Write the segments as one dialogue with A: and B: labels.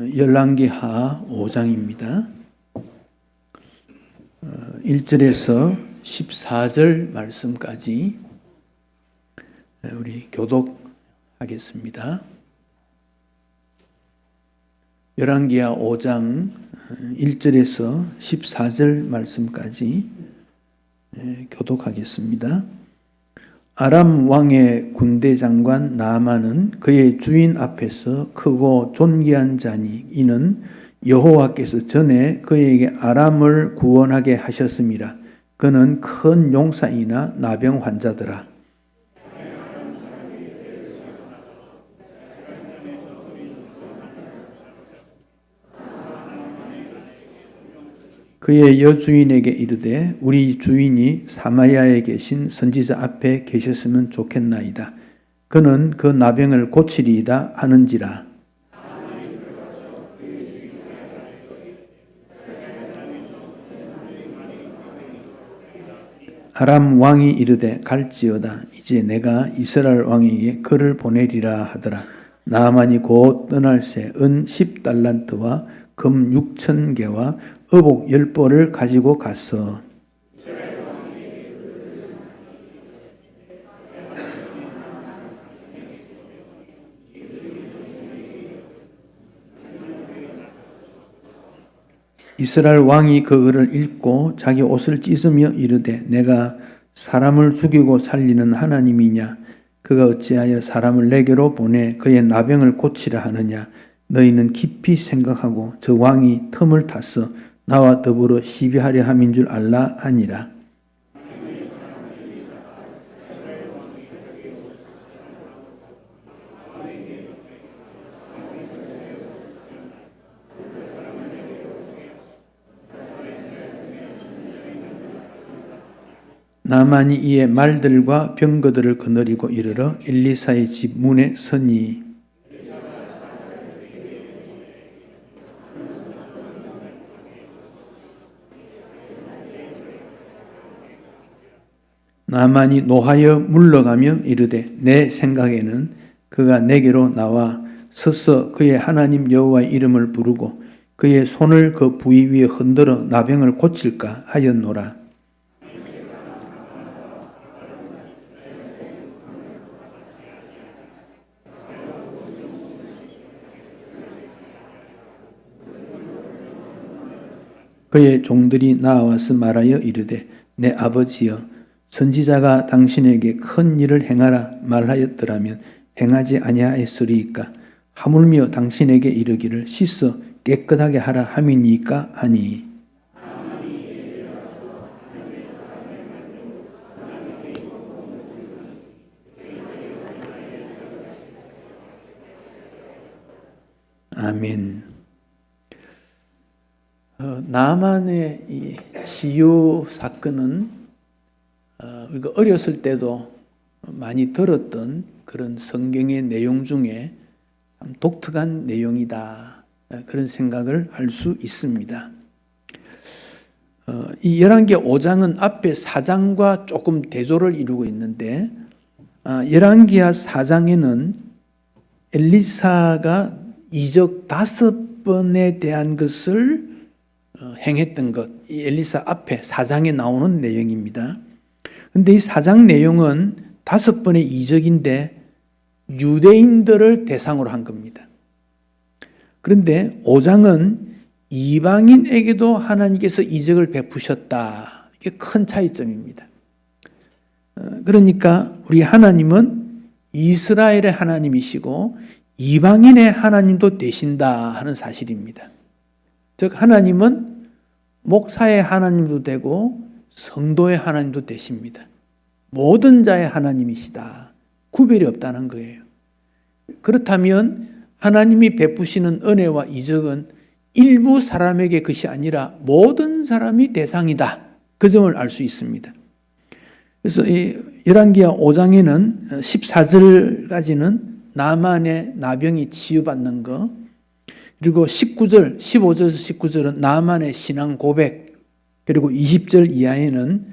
A: 열왕기하 5장입니다. 1절에서 14절 말씀까지 우리 교독하겠습니다. 열왕기하 5장 1절에서 14절 말씀까지 교독하겠습니다. 아람 왕의 군대 장관 나아만은 그의 주인 앞에서 크고 존귀한 자니 이는 여호와께서 전에 그에게 아람을 구원하게 하셨음이라. 그는 큰 용사이나 나병 환자더라. 그의 여주인에게 이르되 우리 주인이 사마리아에 계신 선지자 앞에 계셨으면 좋겠나이다. 그는 그 나병을 고치리이다 하는지라. 아람 왕이 이르되 갈지어다. 이제 내가 이스라엘 왕에게 그를 보내리라 하더라. 나아만이 곧 떠날새 은 10달란트와 금 6,000개와 의복 10벌을 가지고 갔어. 이스라엘 왕이 그 글을 읽고 자기 옷을 찢으며 이르되 내가 사람을 죽이고 살리는 하나님이냐? 그가 어찌하여 사람을 내게로 보내 그의 나병을 고치라 하느냐? 너희는 깊이 생각하고 저 왕이 틈을 타서 나와 더불어 시비하려 함인 줄 알라 하니라. 나만이 이에 말들과 병거들을 거느리고 이르러 엘리사의 집 문에 서니 나만이 노하여 물러가며 이르되 내 생각에는 그가 내게로 나와 서서 그의 하나님 여호와의 이름을 부르고 그의 손을 그 부위 위에 흔들어 나병을 고칠까 하였노라. 그의 종들이 나와서 말하여 이르되 내 아버지여 선지자가 당신에게 큰 일을 행하라 말하였더라면 행하지 아니하였으리이까. 하물며 당신에게 이르기를 씻어 깨끗하게 하라 함이니까 하니. 아멘. 나만의 이 치유 사건은 우리가 어렸을 때도 많이 들었던 그런 성경의 내용 중에 참 독특한 내용이다. 그런 생각을 할 수 있습니다. 이 열왕기하 5장은 앞에 4장과 조금 대조를 이루고 있는데 열왕기하 4장에는 엘리사가 이적 5번에 대한 것을 행했던 것, 이 엘리사 앞에 4장에 나오는 내용입니다. 그런데 이 4장 내용은 5번의 이적인데 유대인들을 대상으로 한 겁니다. 그런데 5장은 이방인에게도 하나님께서 이적을 베푸셨다. 이게 큰 차이점입니다. 그러니까 우리 하나님은 이스라엘의 하나님이시고 이방인의 하나님도 되신다 하는 사실입니다. 즉 하나님은 목사의 하나님도 되고 성도의 하나님도 되십니다. 모든 자의 하나님이시다. 구별이 없다는 거예요. 그렇다면 하나님이 베푸시는 은혜와 이적은 일부 사람에게 것이 아니라 모든 사람이 대상이다. 그 점을 알 수 있습니다. 그래서 이 열왕기하 5장에는 14절까지는 나만의 나병이 치유받는 것, 그리고 19절, 15절에서 19절은 나만의 신앙 고백, 그리고 20절 이하에는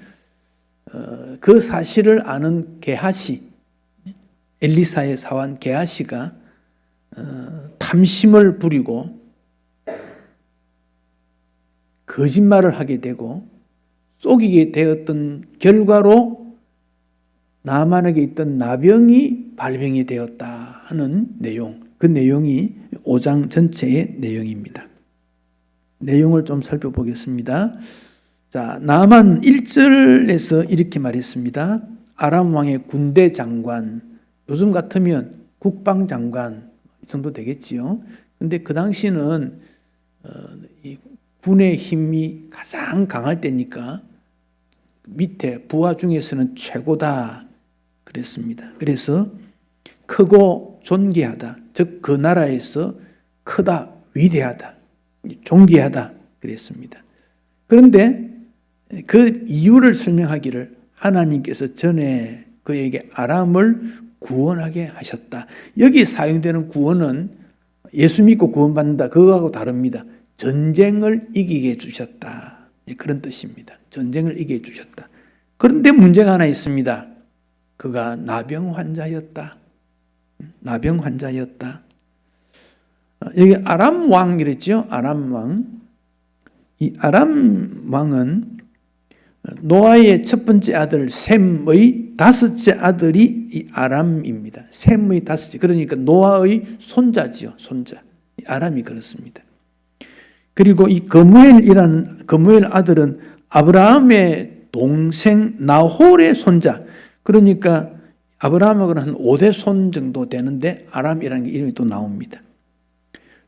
A: 그 사실을 아는 게하시, 엘리사의 사환 게하시가 탐심을 부리고 거짓말을 하게 되고 속이게 되었던 결과로 나만에게 있던 나병이 발병이 되었다 하는 내용, 그 내용이 5장 전체의 내용입니다. 내용을 좀 살펴보겠습니다. 자, 나만 1절에서 이렇게 말했습니다. 아람 왕의 군대 장관, 요즘 같으면 국방장관 정도 되겠지요. 근데 그 당시는 이 군의 힘이 가장 강할 때니까 밑에 부하 중에서는 최고다 그랬습니다. 그래서 크고 존귀하다, 즉 그 나라에서 크다, 위대하다, 존귀하다 그랬습니다. 그런데 그 이유를 설명하기를 하나님께서 전에 그에게 아람을 구원하게 하셨다. 여기 사용되는 구원은 예수 믿고 구원받는다 그거하고 다릅니다. 전쟁을 이기게 해주셨다. 그런 뜻입니다. 전쟁을 이기게 해주셨다. 그런데 문제가 하나 있습니다. 그가 나병 환자였다. 나병 환자였다. 여기 아람 왕 이랬죠. 아람 왕. 이 아람 왕은 노아의 첫 번째 아들 셈의 다섯째 아들이 이 아람입니다. 셈의 다섯째. 그러니까 노아의 손자지요. 손자. 아람이 그렇습니다. 그리고 이 거무엘 아들은 아브라함의 동생 나홀의 손자. 그러니까 아브라함하고는 한 5대 손 정도 되는데 아람이라는 게 이름이 또 나옵니다.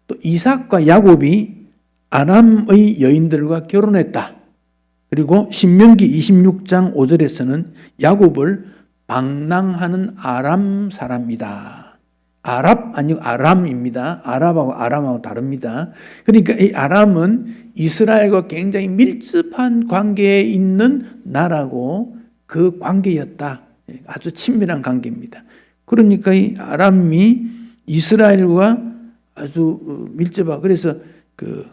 A: 또 이삭과 야곱이 아람의 여인들과 결혼했다. 그리고 신명기 26장 5절에서는 야곱을 방랑하는 아람 사람이다. 아랍 아니고 아람입니다. 아랍하고 아람하고 다릅니다. 그러니까 이 아람은 이스라엘과 굉장히 밀접한 관계에 있는 나라고 그 관계였다. 아주 친밀한 관계입니다. 그러니까 이 아람이 이스라엘과 아주 밀접하고 그래서 그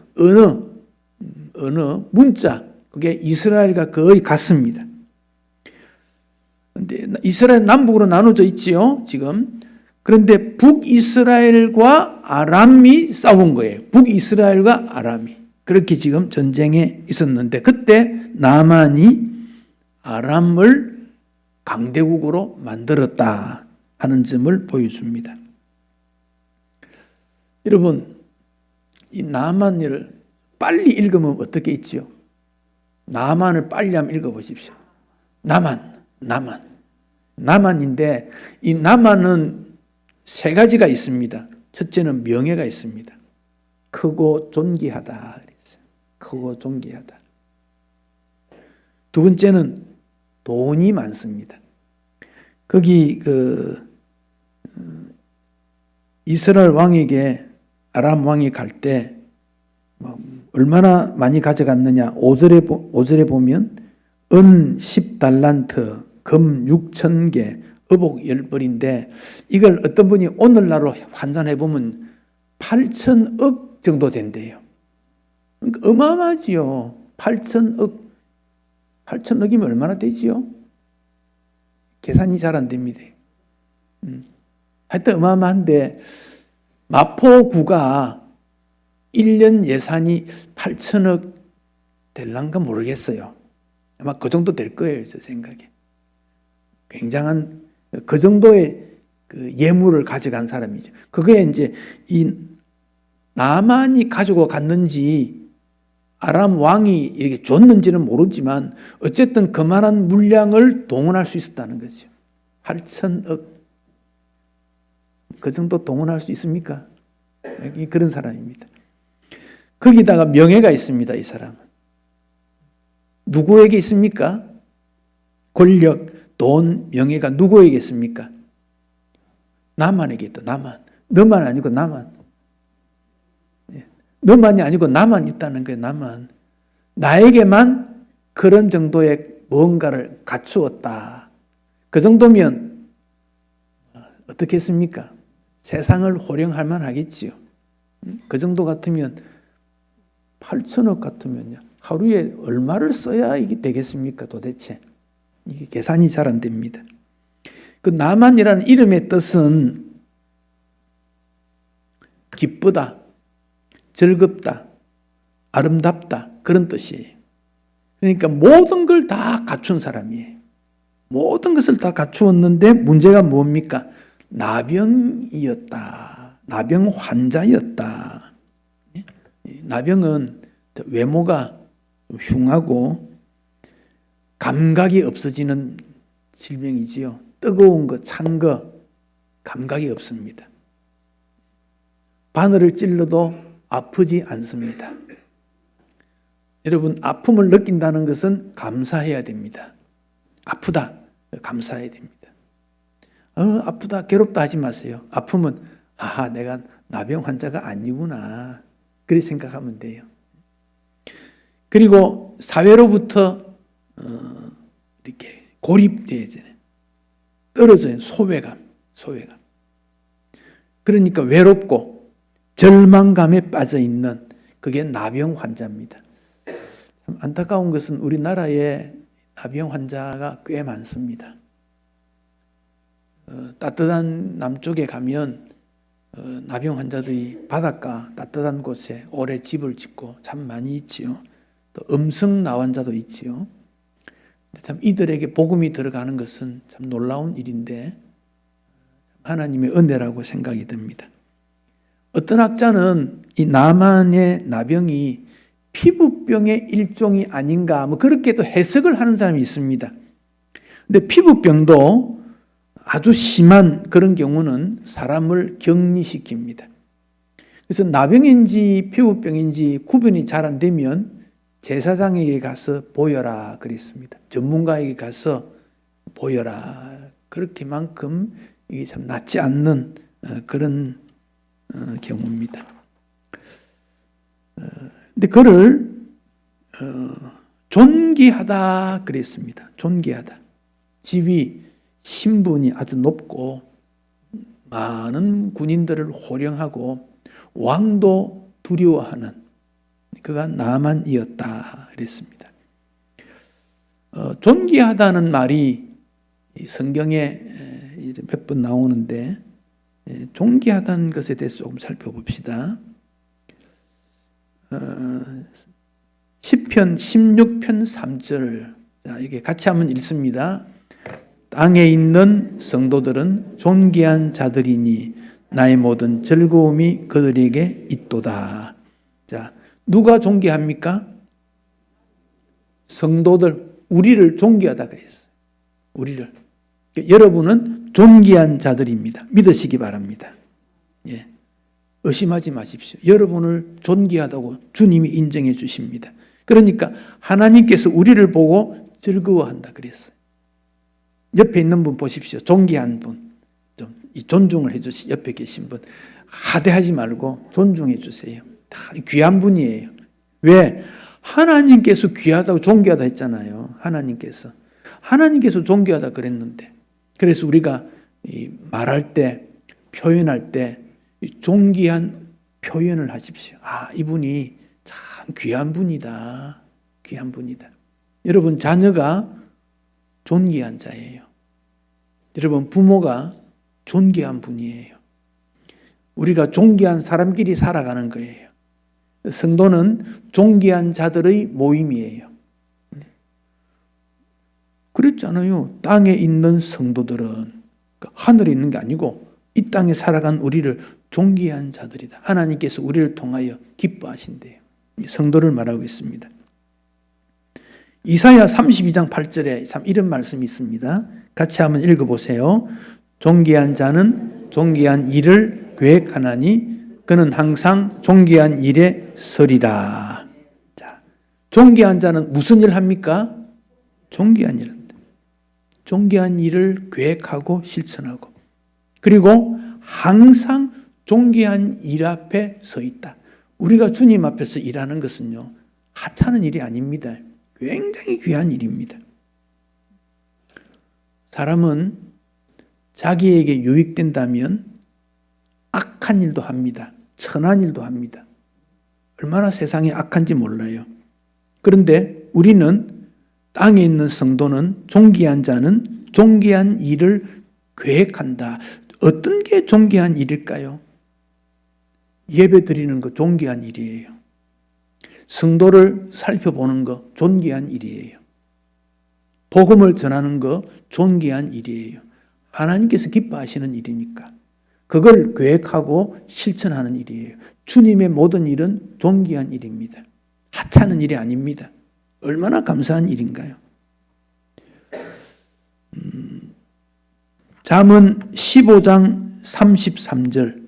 A: 언어 문자 그게 이스라엘과 거의 같습니다. 그런데 이스라엘 남북으로 나눠져 있지요, 지금. 그런데 북이스라엘과 아람이 싸운 거예요. 북이스라엘과 아람이. 그렇게 지금 전쟁에 있었는데 그때 나만이 아람을 강대국으로 만들었다 하는 점을 보여줍니다. 여러분, 이 나만을 빨리 읽으면 어떻게 있지요? 나만을 빨리 한번 읽어보십시오. 나만인데 이 나만은 세 가지가 있습니다. 첫째는 명예가 있습니다. 크고 존귀하다 그랬어요. 크고 존귀하다. 두 번째는 돈이 많습니다. 거기 이스라엘 왕에게 아람 왕이 갈 때 얼마나 많이 가져갔느냐. 5절에 보면 은 10달란트, 금 6,000개, 의복 10벌인데 이걸 어떤 분이 오늘날로 환산해 보면 8,000억 정도 된대요. 그러니까 어마어마하지요. 8,000억이면 얼마나 되지요? 계산이 잘 안 됩니다. 하여튼 어마어마한데 마포구가 1년 예산이 8,000억 될란가 모르겠어요. 아마 그 정도 될 거예요, 제 생각에. 굉장한 그 정도의 그 예물을 가져간 사람이죠. 그게 이제 이 나만이 가지고 갔는지 아람 왕이 이렇게 줬는지는 모르지만 어쨌든 그만한 물량을 동원할 수 있었다는 거죠. 8,000억. 그 정도 동원할 수 있습니까? 그런 사람입니다. 거기다가 명예가 있습니다, 이 사람은. 누구에게 있습니까? 권력, 돈, 명예가 누구에게 있습니까? 나만에게 있다, 나만. 너만 아니고 나만. 너만이 아니고 나만 있다는 거예요, 나만. 나에게만 그런 정도의 뭔가를 갖추었다. 그 정도면 어떻게 했습니까? 세상을 호령할 만하겠지요. 그 정도 같으면 8,000억 같으면요. 하루에 얼마를 써야 이게 되겠습니까, 도대체? 이게 계산이 잘 안 됩니다. 그 나만이라는 이름의 뜻은 기쁘다, 즐겁다, 아름답다 그런 뜻이에요. 그러니까 모든 걸 다 갖춘 사람이에요. 모든 것을 다 갖추었는데 문제가 뭡니까? 나병이었다. 나병 환자였다. 나병은 외모가 흉하고 감각이 없어지는 질병이지요. 뜨거운 거, 찬 거, 감각이 없습니다. 바늘을 찔러도 아프지 않습니다. 여러분, 아픔을 느낀다는 것은 감사해야 됩니다. 아프다, 감사해야 됩니다. 아프다, 괴롭다 하지 마세요. 아픔은 내가 나병 환자가 아니구나, 그렇게 생각하면 돼요. 그리고 사회로부터 이렇게 고립되어져요. 떨어져요. 소외감. 그러니까 외롭고 절망감에 빠져 있는, 그게 나병 환자입니다. 참 안타까운 것은 우리나라에 나병 환자가 꽤 많습니다. 따뜻한 남쪽에 가면 나병 환자들이 바닷가 따뜻한 곳에 오래 집을 짓고 참 많이 있지요. 또 음성 나환자도 있지요. 참 이들에게 복음이 들어가는 것은 참 놀라운 일인데 하나님의 은혜라고 생각이 됩니다. 어떤 학자는 이 나만의 나병이 피부병의 일종이 아닌가, 그렇게도 해석을 하는 사람이 있습니다. 근데 피부병도 아주 심한 그런 경우는 사람을 격리시킵니다. 그래서 나병인지 피부병인지 구분이 잘 안 되면 제사장에게 가서 보여라 그랬습니다. 전문가에게 가서 보여라. 그렇게만큼 이게 참 낫지 않는 그런 경우입니다. 근데 그를 존귀하다 그랬습니다. 존귀하다. 지위, 신분이 아주 높고 많은 군인들을 호령하고 왕도 두려워하는 그가 나만이었다 그랬습니다. 존귀하다는 말이 성경에 몇 번 나오는데 존귀하다는 것에 대해서 조금 살펴봅시다. 시편 16편 3절, 자, 이게 같이 한번 읽습니다. 땅에 있는 성도들은 존귀한 자들이니 나의 모든 즐거움이 그들에게 있도다. 자, 누가 존귀합니까? 성도들, 우리를 존귀하다 그랬어요. 우리를. 여러분은 존귀한 자들입니다. 믿으시기 바랍니다. 예. 의심하지 마십시오. 여러분을 존귀하다고 주님이 인정해 주십니다. 그러니까 하나님께서 우리를 보고 즐거워한다 그랬어요. 옆에 있는 분 보십시오. 존귀한 분. 좀 존중을 해 주시. 옆에 계신 분. 하대하지 말고 존중해 주세요. 다 귀한 분이에요. 왜? 하나님께서 귀하다고 존귀하다 했잖아요. 하나님께서 존귀하다 그랬는데, 그래서 우리가 말할 때, 표현할 때 존귀한 표현을 하십시오. 이분이 참 귀한 분이다. 귀한 분이다. 여러분, 자녀가 존귀한 자예요. 여러분, 부모가 존귀한 분이에요. 우리가 존귀한 사람끼리 살아가는 거예요. 성도는 존귀한 자들의 모임이에요. 그랬잖아요. 땅에 있는 성도들은 하늘에 있는 게 아니고 이 땅에 살아간 우리를 존귀한 자들이다. 하나님께서 우리를 통하여 기뻐하신대요. 성도를 말하고 있습니다. 이사야 32장 8절에 참 이런 말씀이 있습니다. 같이 한번 읽어보세요. 존귀한 자는 존귀한 일을 계획하나니 그는 항상 존귀한 일에 서리라. 자, 존귀한 자는 무슨 일 합니까? 존귀한 일. 존귀한 일을 계획하고 실천하고, 그리고 항상 존귀한 일 앞에 서 있다. 우리가 주님 앞에서 일하는 것은요, 하찮은 일이 아닙니다. 굉장히 귀한 일입니다. 사람은 자기에게 유익된다면 악한 일도 합니다. 천한 일도 합니다. 얼마나 세상이 악한지 몰라요. 그런데 우리는, 땅에 있는 성도는, 존귀한 자는 존귀한 일을 계획한다. 어떤 게 존귀한 일일까요? 예배 드리는 거 존귀한 일이에요. 성도를 살펴보는 거 존귀한 일이에요. 복음을 전하는 거 존귀한 일이에요. 하나님께서 기뻐하시는 일이니까. 그걸 계획하고 실천하는 일이에요. 주님의 모든 일은 존귀한 일입니다. 하찮은 일이 아닙니다. 얼마나 감사한 일인가요? 잠언 15장 33절.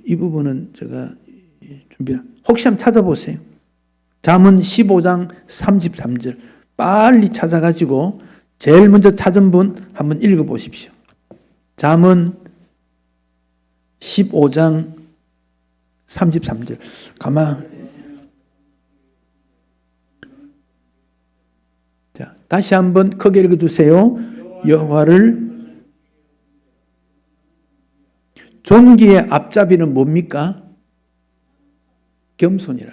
A: 이 부분은 제가 혹시 한번 찾아보세요. 잠언 15장 33절. 빨리 찾아가지고 제일 먼저 찾은 분 한번 읽어보십시오. 잠언 15장 33절. 자, 다시 한번 크게 읽어주세요. 여호와를 존귀의 앞잡이는 뭡니까? 겸손이라.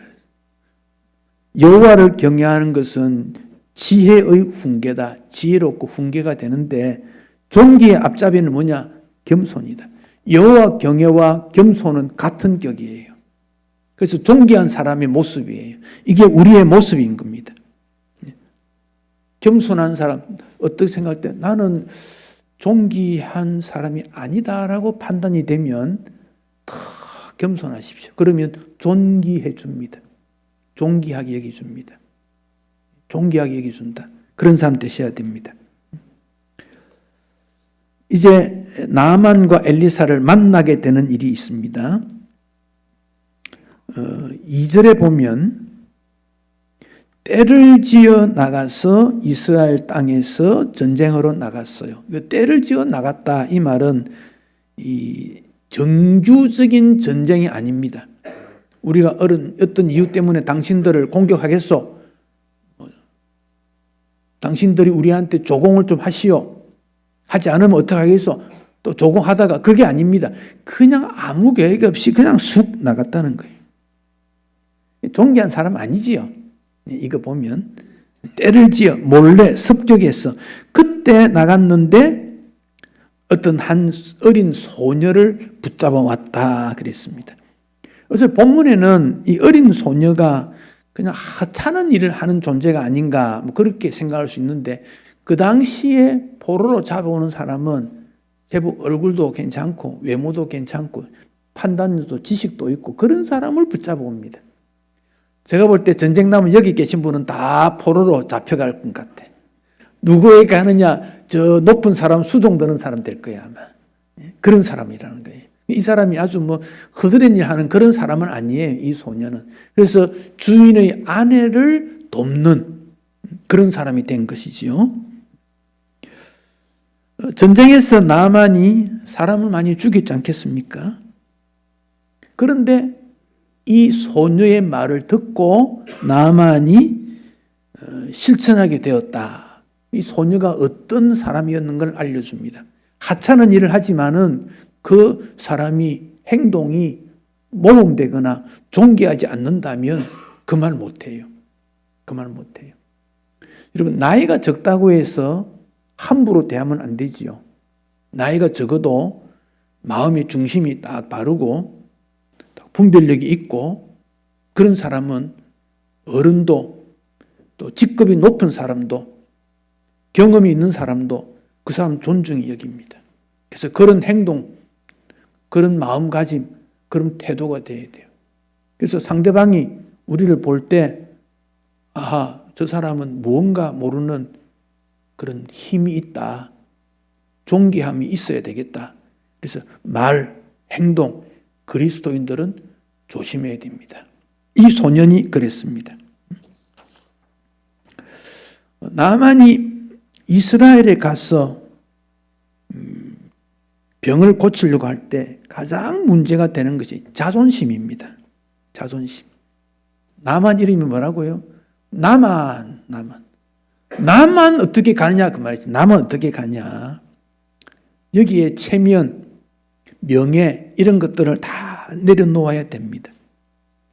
A: 여호와를 경외하는 것은 지혜의 훈계다. 지혜롭고 훈계가 되는데 존귀의 앞잡이는 뭐냐? 겸손이다. 여호와 경외와 겸손은 같은 격이에요. 그래서 존귀한 사람의 모습이에요. 이게 우리의 모습인 겁니다. 겸손한 사람, 어떻게 생각할 때 나는 존귀한 사람이 아니다라고 판단이 되면 더 겸손하십시오. 그러면 존귀해 줍니다. 존귀하게 여기줍니다. 존귀하게 여기준다. 그런 사람 되셔야 됩니다. 이제 나아만과 엘리사를 만나게 되는 일이 있습니다. 2절에 보면 때를 지어 나가서 이스라엘 땅에서 전쟁으로 나갔어요. 때를 지어 나갔다 이 말은 이 정규적인 전쟁이 아닙니다. 우리가 어떤 이유 때문에 당신들을 공격하겠소? 당신들이 우리한테 조공을 좀 하시오. 하지 않으면 어떡하겠소? 또 조공하다가 그게 아닙니다. 그냥 아무 계획 없이 그냥 쑥 나갔다는 거예요. 존귀한 사람 아니지요. 이거 보면 때를 지어 몰래 습격해서 그때 나갔는데 어떤 한 어린 소녀를 붙잡아 왔다 그랬습니다. 그래서 본문에는 이 어린 소녀가 그냥 하찮은 일을 하는 존재가 아닌가 그렇게 생각할 수 있는데 그 당시에 포로로 잡아오는 사람은 제법 얼굴도 괜찮고 외모도 괜찮고 판단도 지식도 있고 그런 사람을 붙잡아 옵니다. 제가 볼 때 전쟁 나면 여기 계신 분은 다 포로로 잡혀갈 것 같아. 누구에게 가느냐? 저 높은 사람, 수종 드는 사람 될 거야 아마. 그런 사람이라는 거예요. 이 사람이 아주 허드렛 일 하는 그런 사람은 아니에요. 이 소녀는. 그래서 주인의 아내를 돕는 그런 사람이 된 것이지요. 전쟁에서 나만이 사람을 많이 죽였지 않겠습니까? 그런데 이 소녀의 말을 듣고 나만이 실천하게 되었다. 이 소녀가 어떤 사람이었는 걸 알려줍니다. 하찮은 일을 하지만은 그 사람이 행동이 모범되거나 존귀하지 않는다면 그 말 못해요. 그 말 못해요. 여러분 나이가 적다고 해서 함부로 대하면 안 되지요. 나이가 적어도 마음의 중심이 딱 바르고 분별력이 있고 그런 사람은 어른도 또 직급이 높은 사람도 경험이 있는 사람도 그 사람 존중이 여깁니다. 그래서 그런 행동, 그런 마음가짐, 그런 태도가 돼야 돼요. 그래서 상대방이 우리를 볼 때 아하, 저 사람은 무언가 모르는 그런 힘이 있다. 존귀함이 있어야 되겠다. 그래서 말, 행동, 그리스도인들은 조심해야 됩니다. 이 소년이 그랬습니다. 나만이 이스라엘에 가서 병을 고치려고 할 때 가장 문제가 되는 것이 자존심입니다. 자존심. 나만 이름이 뭐라고요? 나만 어떻게 가느냐 그 말이지. 나만 어떻게 가냐. 여기에 체면, 명예 이런 것들을 다 내려놓아야 됩니다.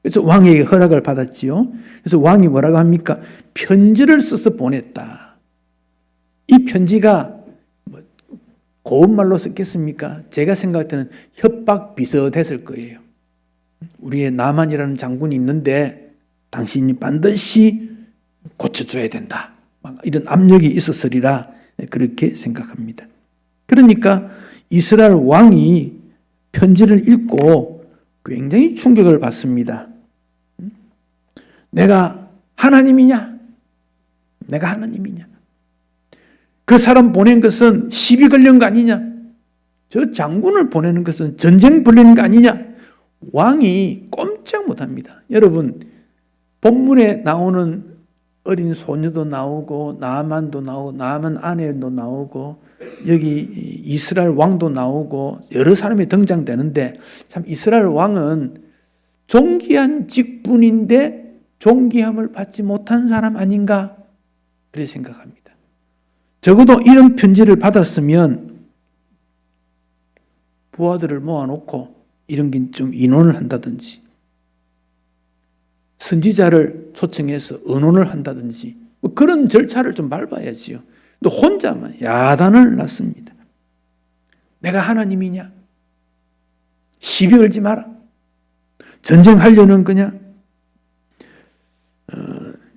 A: 그래서 왕에게 허락을 받았지요. 그래서 왕이 뭐라고 합니까? 편지를 써서 보냈다. 이 편지가 고운 말로 썼겠습니까? 제가 생각할 때는 협박 비슷했을 거예요. 우리의 나만이라는 장군이 있는데 당신이 반드시 고쳐줘야 된다. 이런 압력이 있었으리라 그렇게 생각합니다. 그러니까 이스라엘 왕이 편지를 읽고 굉장히 충격을 받습니다. 내가 하나님이냐? 내가 하나님이냐? 그 사람 보낸 것은 시비 걸린 거 아니냐? 저 장군을 보내는 것은 전쟁 벌리는 거 아니냐? 왕이 꼼짝 못합니다. 여러분, 본문에 나오는 어린 소녀도 나오고 나아만도 나오고 나아만 아내도 나오고 여기 이스라엘 왕도 나오고 여러 사람이 등장되는데 참 이스라엘 왕은 존귀한 직분인데 존귀함을 받지 못한 사람 아닌가 그렇게 생각합니다. 적어도 이런 편지를 받았으면 부하들을 모아놓고 이런 게 좀 인원을 한다든지 선지자를 초청해서 의논을 한다든지 뭐 그런 절차를 좀 밟아야지요. 또 혼자만 야단을 놨습니다. 내가 하나님이냐? 시비 걸지 마라. 전쟁하려는 거냐?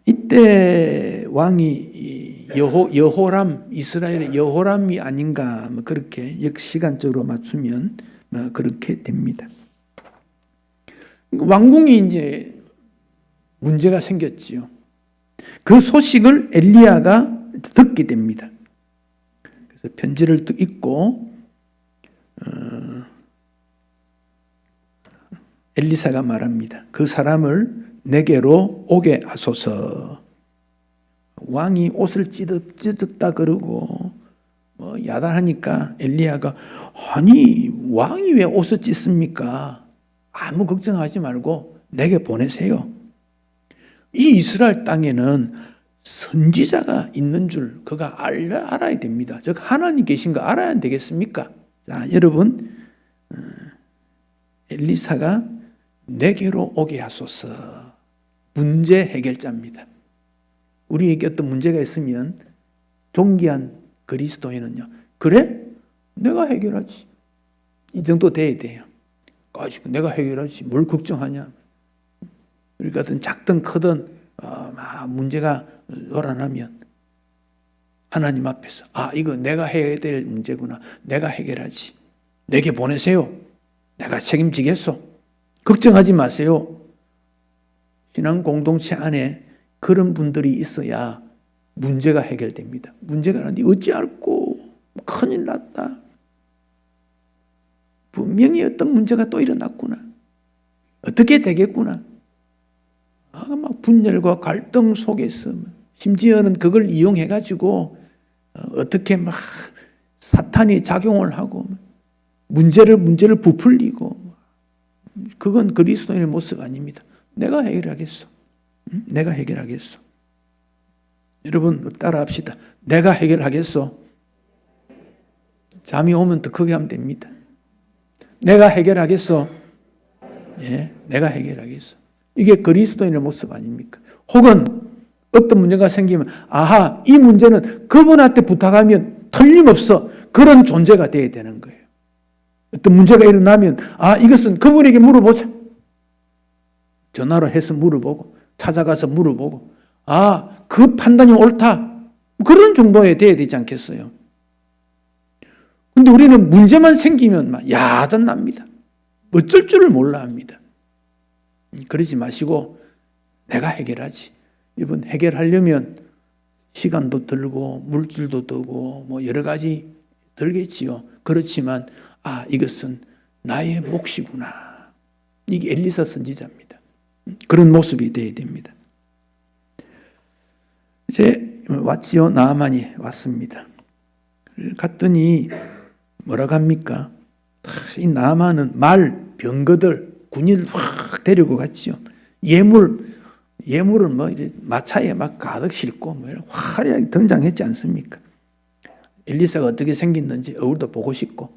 A: 이때 왕이 여호람, 이스라엘의 여호람이 아닌가 뭐 그렇게 역시간적으로 맞추면 그렇게 됩니다. 왕궁이 이제 문제가 생겼지요. 그 소식을 엘리야가 듣게 됩니다. 그래서 편지를 읽고 엘리사가 말합니다. 그 사람을 내게로 오게 하소서. 왕이 옷을 찢었다 그러고 뭐 야단하니까 엘리야가 아니 왕이 왜 옷을 찢습니까? 아무 걱정하지 말고 내게 보내세요. 이 이스라엘 땅에는 선지자가 있는 줄 그가 알아야 됩니다. 즉 하나님 계신 거 알아야 되겠습니까? 자, 여러분 엘리사가 내게로 오게 하소서. 문제 해결자입니다. 우리에게 어떤 문제가 있으면 존귀한 그리스도인은요. 그래? 내가 해결하지. 이 정도 돼야 돼요. 내가 해결하지. 뭘 걱정하냐. 우리 같은 작든 크든 문제가 일어나면 하나님 앞에서 이거 내가 해야 될 문제구나. 내가 해결하지. 내게 보내세요. 내가 책임지겠소. 걱정하지 마세요. 신앙 공동체 안에 그런 분들이 있어야 문제가 해결됩니다. 문제가 나는데 어찌할꼬 큰일 났다. 분명히 어떤 문제가 또 일어났구나. 어떻게 되겠구나. 막 분열과 갈등 속에서 심지어는 그걸 이용해가지고 어떻게 막 사탄이 작용을 하고 문제를 부풀리고 그건 그리스도인의 모습 아닙니다. 내가 해결하겠어. 내가 해결하겠어. 여러분 따라합시다. 내가 해결하겠어. 잠이 오면 더 크게 하면 됩니다. 내가 해결하겠어. 예, 내가 해결하겠어. 이게 그리스도인의 모습 아닙니까? 혹은 어떤 문제가 생기면 이 문제는 그분한테 부탁하면 틀림없어. 그런 존재가 되어야 되는 거예요. 어떤 문제가 일어나면 이것은 그분에게 물어보자. 전화로 해서 물어보고 찾아가서 물어보고 그 판단이 옳다. 그런 정도에 돼야 되지 않겠어요? 근데 우리는 문제만 생기면 막 야단 납니다. 어쩔 줄을 몰라 합니다. 그러지 마시고 내가 해결하지. 이번 해결하려면 시간도 들고 물질도 들고 뭐 여러 가지 들겠지요. 그렇지만 이것은 나의 몫이구나. 이게 엘리사 선지자입니다. 그런 모습이 되어야 됩니다. 이제 왔지요. 나아만이 왔습니다. 갔더니 뭐라고 합니까? 이 나아만은 말, 병거들, 군인을 확 데리고 갔지요. 예물을 마차에 막 가득 싣고 화려하게 등장했지 않습니까? 엘리사가 어떻게 생겼는지 얼굴도 보고 싶고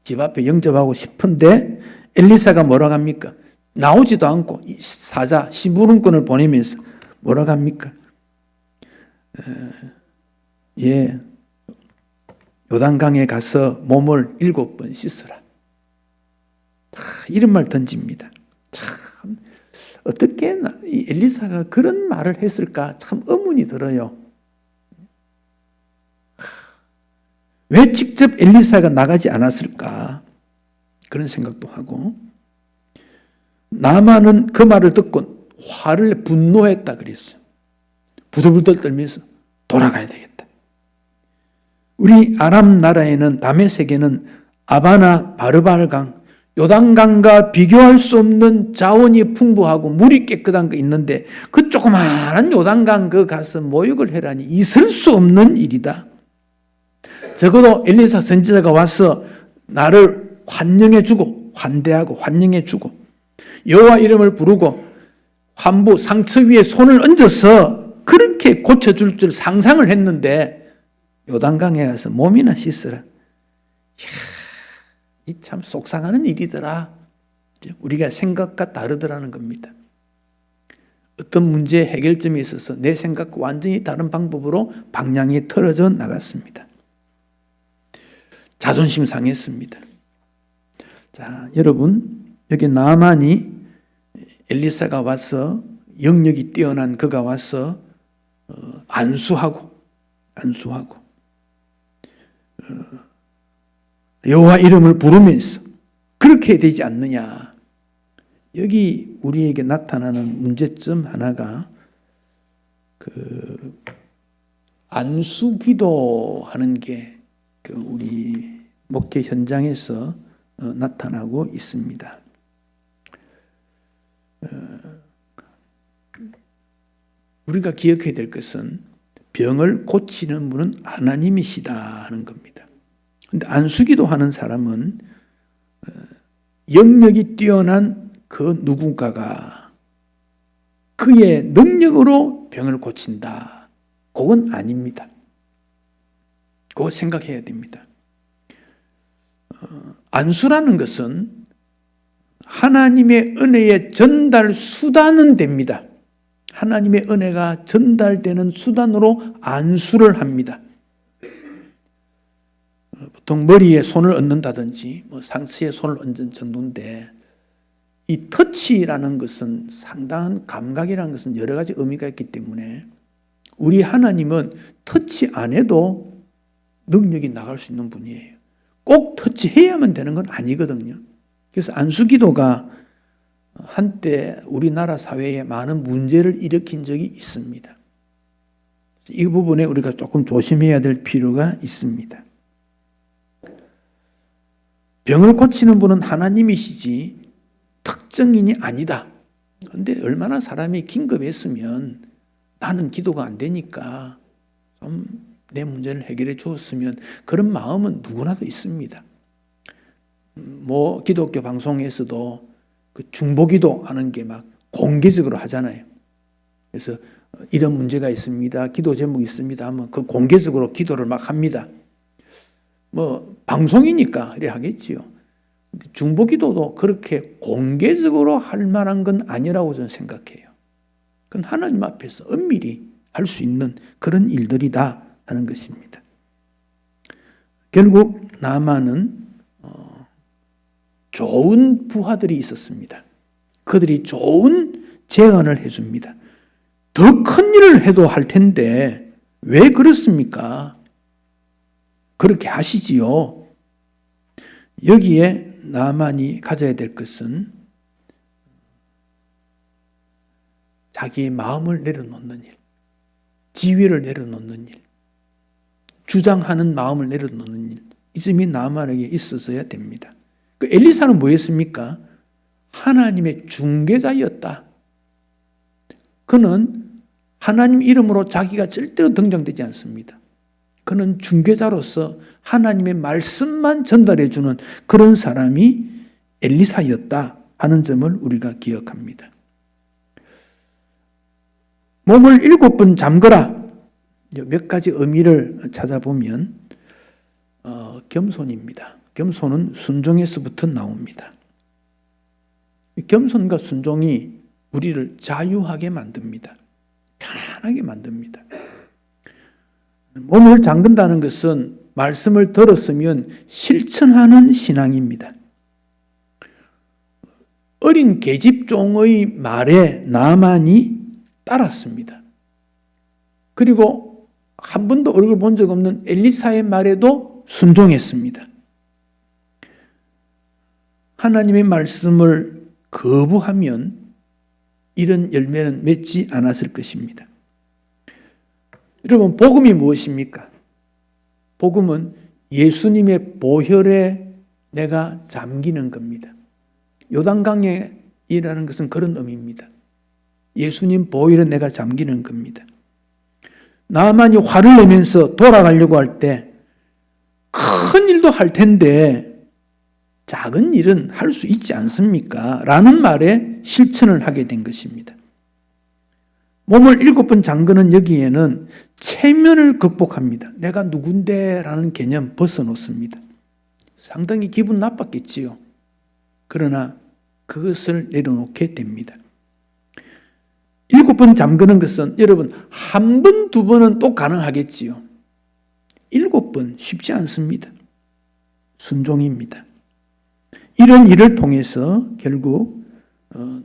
A: 집 앞에 영접하고 싶은데 엘리사가 뭐라고 합니까? 나오지도 않고 사자 심부름꾼을 보내면서 뭐라고 합니까? 요단강에 가서 몸을 7번 씻으라. 이런 말 던집니다. 참 어떻게 이 엘리사가 그런 말을 했을까 참 의문이 들어요. 왜 직접 엘리사가 나가지 않았을까 그런 생각도 하고, 나만은 그 말을 듣고 분노했다 그랬어요. 부들부들 떨면서 돌아가야 되겠다. 우리 아람 나라에는 다메섹에는 아바나 바르바르강, 요단강과 비교할 수 없는 자원이 풍부하고 물이 깨끗한 거 있는데 그 조그마한 요단강 그 가서 모욕을 해라니 있을 수 없는 일이다. 적어도 엘리사 선지자가 와서 나를 환영해주고 환대하고 환영해주고 여호와 이름을 부르고 환부 상처 위에 손을 얹어서 그렇게 고쳐줄 줄 상상을 했는데 요단강에 가서 몸이나 씻으라. 이 참 속상하는 일이더라. 우리가 생각과 다르더라는 겁니다. 어떤 문제의 해결점에 있어서 내 생각과 완전히 다른 방법으로 방향이 틀어져 나갔습니다. 자존심 상했습니다. 자, 여러분, 여기 나만이 엘리사가 와서 영역이 뛰어난 그가 와서 안수하고 여호와 이름을 부르면서 그렇게 되지 않느냐. 여기 우리에게 나타나는 문제점 하나가 그 안수 기도하는 게 우리 목회 현장에서 나타나고 있습니다. 우리가 기억해야 될 것은 병을 고치는 분은 하나님이시다 하는 겁니다. 그런데 안수기도 하는 사람은 영역이 뛰어난 그 누군가가 그의 능력으로 병을 고친다. 그건 아닙니다. 그거 생각해야 됩니다. 안수라는 것은 하나님의 은혜의 전달 수단은 됩니다. 하나님의 은혜가 전달되는 수단으로 안수를 합니다. 보통 머리에 손을 얹는다든지 상처에 손을 얹은 정도인데, 이 터치라는 것은 상당한 감각이라는 것은 여러 가지 의미가 있기 때문에 우리 하나님은 터치 안 해도 능력이 나갈 수 있는 분이에요. 꼭 터치해야만 되는 건 아니거든요. 그래서 안수기도가 한때 우리나라 사회에 많은 문제를 일으킨 적이 있습니다. 이 부분에 우리가 조금 조심해야 될 필요가 있습니다. 병을 고치는 분은 하나님이시지 특정인이 아니다. 그런데 얼마나 사람이 긴급했으면 나는 기도가 안 되니까 좀 내 문제를 해결해 주었으면 그런 마음은 누구나도 있습니다. 기독교 방송에서도 그 중보기도 하는 게 막 공개적으로 하잖아요. 그래서 이런 문제가 있습니다. 기도 제목이 있습니다 하면 그 공개적으로 기도를 막 합니다. 방송이니까 이래 하겠지요. 중보기도도 그렇게 공개적으로 할 만한 건 아니라고 저는 생각해요. 그건 하나님 앞에서 은밀히 할 수 있는 그런 일들이다 하는 것입니다. 결국 나만은 좋은 부하들이 있었습니다. 그들이 좋은 제안을 해줍니다. 더 큰 일을 해도 할 텐데 왜 그렇습니까? 그렇게 하시지요. 여기에 나만이 가져야 될 것은 자기의 마음을 내려놓는 일, 지위를 내려놓는 일, 주장하는 마음을 내려놓는 일, 이 점이 나만에게 있어서야 됩니다. 그 엘리사는 뭐였습니까? 하나님의 중개자였다. 그는 하나님 이름으로 자기가 절대로 등장되지 않습니다. 그는 중개자로서 하나님의 말씀만 전달해주는 그런 사람이 엘리사였다 하는 점을 우리가 기억합니다. 몸을 7번 잠그라. 몇 가지 의미를 찾아보면 겸손입니다. 겸손은 순종에서부터 나옵니다. 겸손과 순종이 우리를 자유하게 만듭니다. 편안하게 만듭니다. 몸을 잠근다는 것은 말씀을 들었으면 실천하는 신앙입니다. 어린 계집종의 말에 나만이 따랐습니다. 그리고 한 번도 얼굴 본 적 없는 엘리사의 말에도 순종했습니다. 하나님의 말씀을 거부하면 이런 열매는 맺지 않았을 것입니다. 여러분, 복음이 무엇입니까? 복음은 예수님의 보혈에 내가 잠기는 겁니다. 요단강에이라는 것은 그런 의미입니다. 예수님 보혈에 내가 잠기는 겁니다. 나만이 화를 내면서 돌아가려고 할 때 큰 일도 할 텐데 작은 일은 할 수 있지 않습니까? 라는 말에 실천을 하게 된 것입니다. 몸을 7번 잠그는 여기에는 체면을 극복합니다. 내가 누군데? 라는 개념 벗어놓습니다. 상당히 기분 나빴겠지요. 그러나 그것을 내려놓게 됩니다. 7번 잠그는 것은 여러분 한 번, 두 번은 또 가능하겠지요. 7번 쉽지 않습니다. 순종입니다. 이런 일을 통해서 결국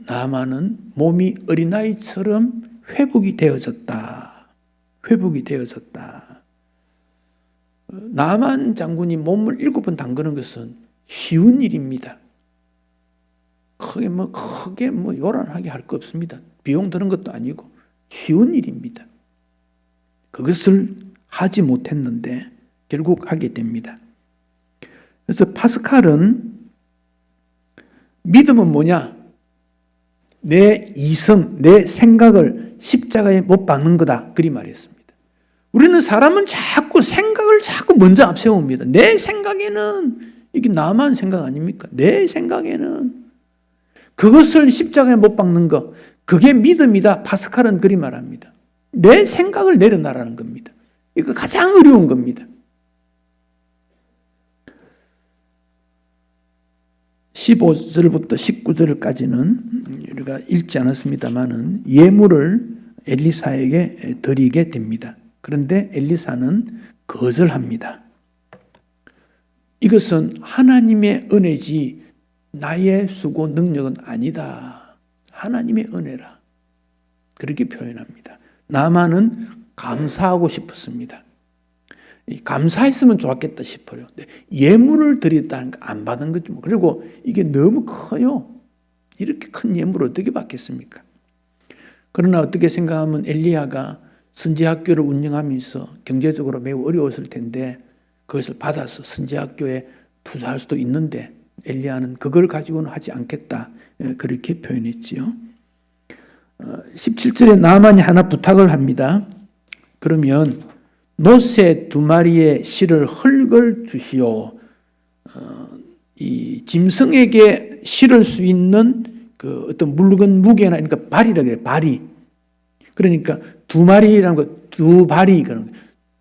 A: 나아만은 몸이 어린아이처럼 회복이 되어졌다. 회복이 되어졌다. 나아만 장군이 몸을 7번 담그는 것은 쉬운 일입니다. 크게 요란하게 할 거 없습니다. 비용 드는 것도 아니고 쉬운 일입니다. 그것을 하지 못했는데 결국 하게 됩니다. 그래서 파스칼은 믿음은 뭐냐? 내 이성, 내 생각을 십자가에 못 박는 거다. 그리 말했습니다. 우리는 사람은 자꾸 생각을 자꾸 먼저 앞세웁니다. 내 생각에는 이게 나만 생각 아닙니까? 내 생각에는 그것을 십자가에 못 박는 것, 그게 믿음이다. 파스칼은 그리 말합니다. 내 생각을 내려놔라는 겁니다. 이거 가장 어려운 겁니다. 15절부터 19절까지는 우리가 읽지 않았습니다만은 예물을 엘리사에게 드리게 됩니다. 그런데 엘리사는 거절합니다. 이것은 하나님의 은혜지 나의 수고 능력은 아니다. 하나님의 은혜라. 그렇게 표현합니다. 나만은 감사하고 싶었습니다. 감사했으면 좋았겠다 싶어요. 예물을 드렸다는 거 안 받은 거지 뭐. 그리고 이게 너무 커요. 이렇게 큰 예물을 어떻게 받겠습니까? 그러나 어떻게 생각하면 엘리야가 선지학교를 운영하면서 경제적으로 매우 어려웠을 텐데 그것을 받아서 선지학교에 투자할 수도 있는데 엘리야는 그걸 가지고는 하지 않겠다. 그렇게 표현했지요. 17절에 나만이 하나 부탁을 합니다. 그러면 노새 2마리의 실을 흙을 주시오. 이 짐승에게 실을 수 있는 그 어떤 물건 무게나 그러니까 발이라 그래요. 발이. 그러니까 2마리라는 거 2발이 그런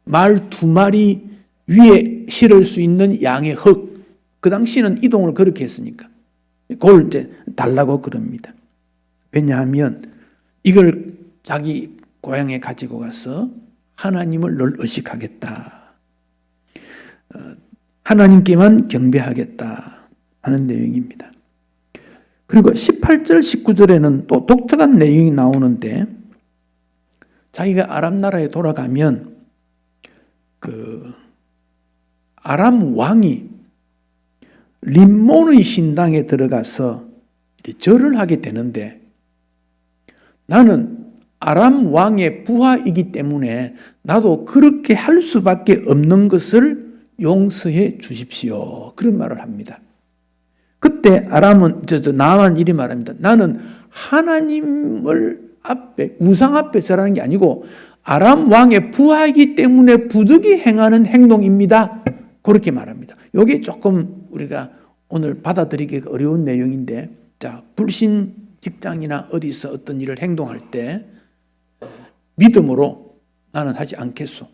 A: 말 2마리 위에 실을 수 있는 양의 흙. 그 당시는 이동을 그렇게 했으니까 그걸 이제 달라고 그럽니다. 왜냐하면 이걸 자기 고향에 가지고 가서 하나님을 늘 의식하겠다. 하나님께만 경배하겠다 하는 내용입니다. 그리고 18절, 19절에는 또 독특한 내용이 나오는데 자기가 아람 나라에 돌아가면 그 아람 왕이 림몬의 신당에 들어가서 절을 하게 되는데 나는 아람 왕의 부하이기 때문에 나도 그렇게 할 수밖에 없는 것을 용서해 주십시오. 그런 말을 합니다. 그때 아람은 나만 이리 말합니다. 나는 하나님을 앞에 우상 앞에 절하는 게 아니고 아람 왕의 부하이기 때문에 부득이 행하는 행동입니다. 그렇게 말합니다. 이게 조금 우리가 오늘 받아들이기 어려운 내용인데, 자, 불신 직장이나 어디서 어떤 일을 행동할 때 믿음으로 나는 하지 않겠소.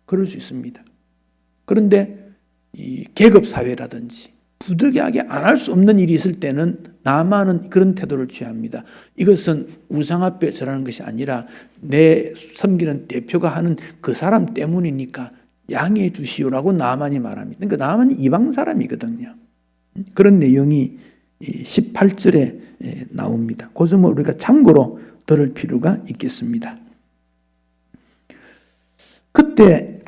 A: 그럴 수 있습니다. 그런데 이 계급 사회라든지 부득이하게 안 할 수 없는 일이 있을 때는 나만은 그런 태도를 취합니다. 이것은 우상 앞에 절하는 것이 아니라 내 섬기는 대표가 하는 그 사람 때문이니까 양해해 주시오라고 나만이 말합니다. 그러니까 나만이 이방 사람이거든요. 그런 내용이 18절에 나옵니다. 그 점을 우리가 참고로 들을 필요가 있겠습니다. 그때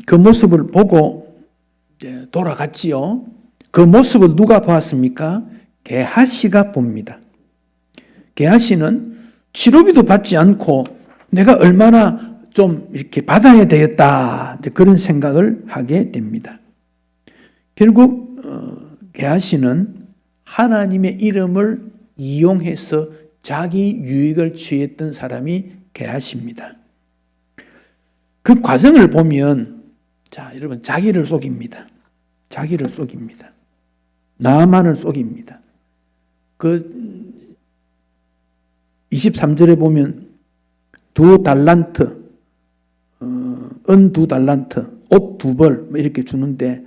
A: 그 모습을 보고 돌아갔지요. 그 모습을 누가 보았습니까? 게하시가 봅니다. 게하시는 치료비도 받지 않고 내가 얼마나 좀 이렇게 받아야 되겠다, 그런 생각을 하게 됩니다. 결국 게하시는 하나님의 이름을 이용해서 자기 유익을 취했던 사람이 게하시입니다. 그 과정을 보면, 자, 여러분, 자기를 속입니다. 자기를 속입니다. 나만을 속입니다. 그 23절에 보면 2달란트, 은 2달란트, 옷 2벌 이렇게 주는데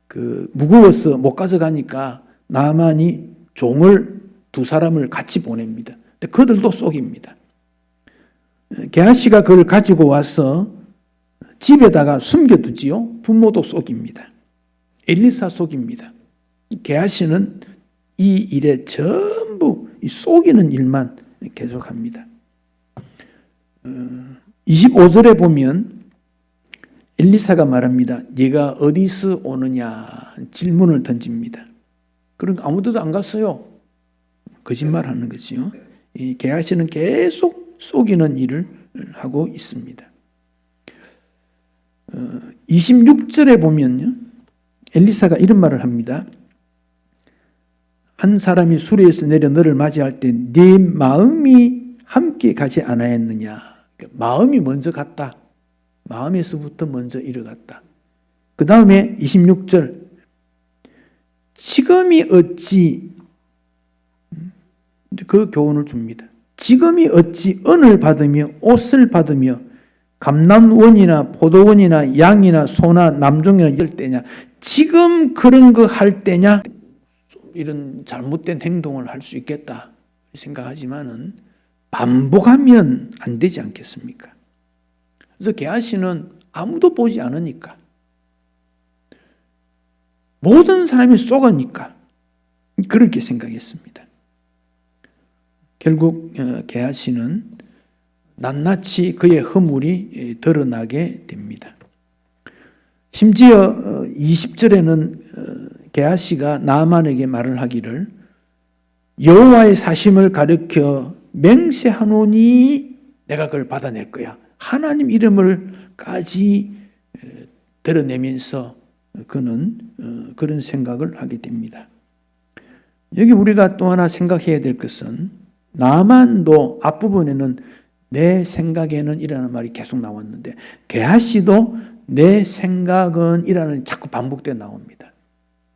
A: 그 무거워서 못 가져가니까 나만이 종을 2사람을 같이 보냅니다. 근데 그들도 속입니다. 게하시가 그걸 가지고 와서 집에다가 숨겨두지요. 부모도 속입니다. 엘리사 속입니다. 게하시는 이 일에 전부 속이는 일만 계속합니다. 25절에 보면 엘리사가 말합니다. 네가 어디서 오느냐 질문을 던집니다. 그러니까 아무데도 안 갔어요. 거짓말하는 거지요. 이 게하시는 계속 속이는 일을 하고 있습니다. 26절에 보면요, 엘리사가 이런 말을 합니다. 한 사람이 수레에서 내려 너를 맞이할 때 네 마음이 함께 가지 않았느냐. 마음이 먼저 갔다. 마음에서부터 먼저 일어갔다. 그 다음에 26절 지금이 어찌, 그 교훈을 줍니다. 지금이 어찌 은을 받으며 옷을 받으며 감람원이나 포도원이나 양이나 소나 남종이나 이럴 때냐. 지금 그런 거 할 때냐. 이런 잘못된 행동을 할 수 있겠다 생각하지만은 반복하면 안 되지 않겠습니까? 그래서 게하시는 아무도 보지 않으니까, 모든 사람이 속으니까 그렇게 생각했습니다. 결국 게하시는 낱낱이 그의 허물이 드러나게 됩니다. 심지어 20절에는 게하시가 나아만에게 말을 하기를 여호와의 사심을 가리켜 맹세하노니 내가 그걸 받아낼 거야. 하나님 이름을까지 드러내면서 그는 그런 생각을 하게 됩니다. 여기 우리가 또 하나 생각해야 될 것은 나만도 앞부분에는 내 생각에는 이라는 말이 계속 나왔는데 게하시도 내 생각은 이라는 자꾸 반복되어 나옵니다.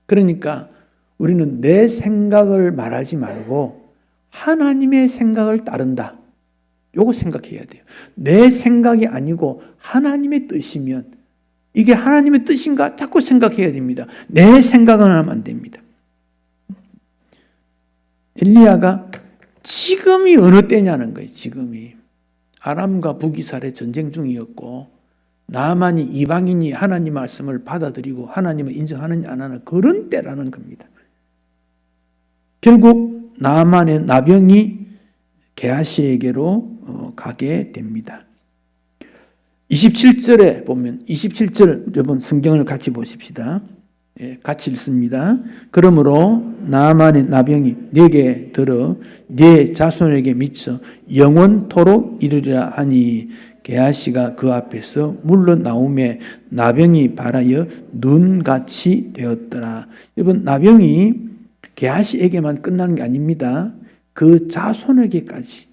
A: 그러니까 우리는 내 생각을 말하지 말고 하나님의 생각을 따른다. 요거 생각해야 돼요. 내 생각이 아니고 하나님의 뜻이면 이게 하나님의 뜻인가 자꾸 생각해야 됩니다. 내 생각은 하면 안 됩니다. 엘리야가 지금이 어느 때냐는 거예요. 지금이 아람과 북이스라엘 전쟁 중이었고 나아만이 이방인이 하나님 말씀을 받아들이고 하나님을 인정하느냐 안 하는 그런 때라는 겁니다. 결국 나아만의 나병이 게하시에게로 가게 됩니다. 27절에 보면 27절 여러분 성경을 같이 보십시다. 같이 읽습니다. 그러므로 나아만의 나병이 네게 들어 네 자손에게 미쳐 영원토록 이르리라 하니 게하시가 그 앞에서 물러나오매 나병이 발하여 눈같이 되었더라. 여러분 나병이 게하시에게만 끝나는 게 아닙니다. 그 자손에게까지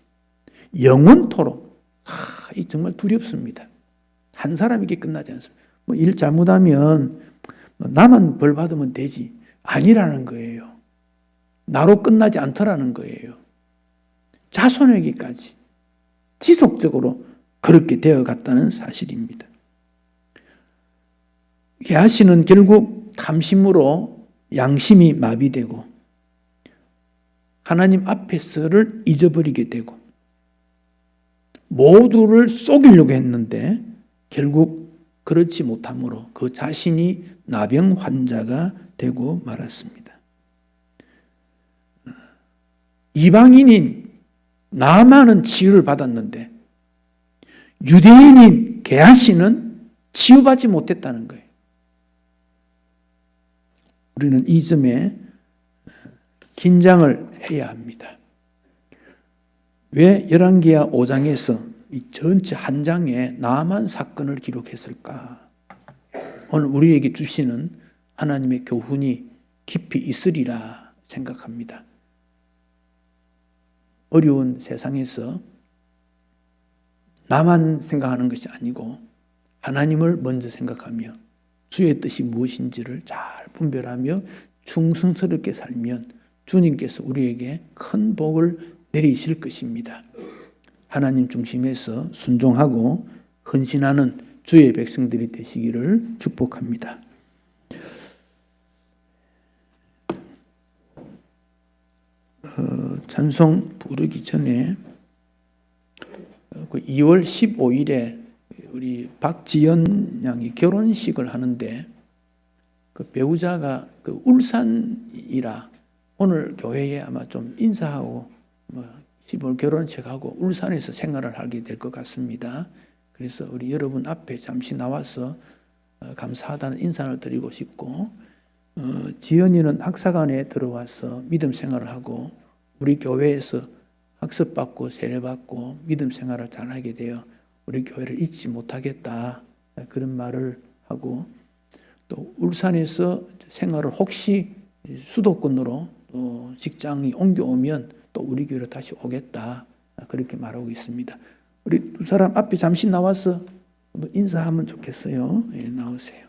A: 영원토록. 이 정말 두렵습니다. 한 사람에게 끝나지 않습니다. 일 잘못하면 나만 벌 받으면 되지. 아니라는 거예요. 나로 끝나지 않더라는 거예요. 자손에게까지 지속적으로 그렇게 되어갔다는 사실입니다. 게하시는 결국 탐심으로 양심이 마비되고 하나님 앞에서를 잊어버리게 되고 모두를 속이려고 했는데 결국 그렇지 못함으로 그 자신이 나병 환자가 되고 말았습니다. 이방인인 나아만은 치유를 받았는데 유대인인 게하시는 치유받지 못했다는 거예요. 우리는 이 점에 긴장을 해야 합니다. 왜 열왕기하 5장에서 이 전체 한 장에 나아만 사건을 기록했을까? 오늘 우리에게 주시는 하나님의 교훈이 깊이 있으리라 생각합니다. 어려운 세상에서 나만 생각하는 것이 아니고 하나님을 먼저 생각하며 주의 뜻이 무엇인지를 잘 분별하며 충성스럽게 살면 주님께서 우리에게 큰 복을 내리실 것입니다. 하나님 중심에서 순종하고 헌신하는 주의 백성들이 되시기를 축복합니다. 찬송 부르기 전에 2월 15일에 우리 박지연 양이 결혼식을 하는데 그 배우자가 그 울산이라 오늘 교회에 아마 좀 인사하고 15일 결혼식하고 울산에서 생활을 하게 될 것 같습니다. 그래서 우리 여러분 앞에 잠시 나와서 감사하다는 인사를 드리고 싶고, 지연이는 학사관에 들어와서 믿음 생활을 하고 우리 교회에서 학습받고 세례받고 믿음 생활을 잘하게 되어 우리 교회를 잊지 못하겠다, 그런 말을 하고, 또 울산에서 생활을 혹시 수도권으로 또 직장이 옮겨오면 또 우리 교회로 다시 오겠다, 그렇게 말하고 있습니다. 우리 두 사람 앞에 잠시 나와서 인사하면 좋겠어요. 예, 나오세요.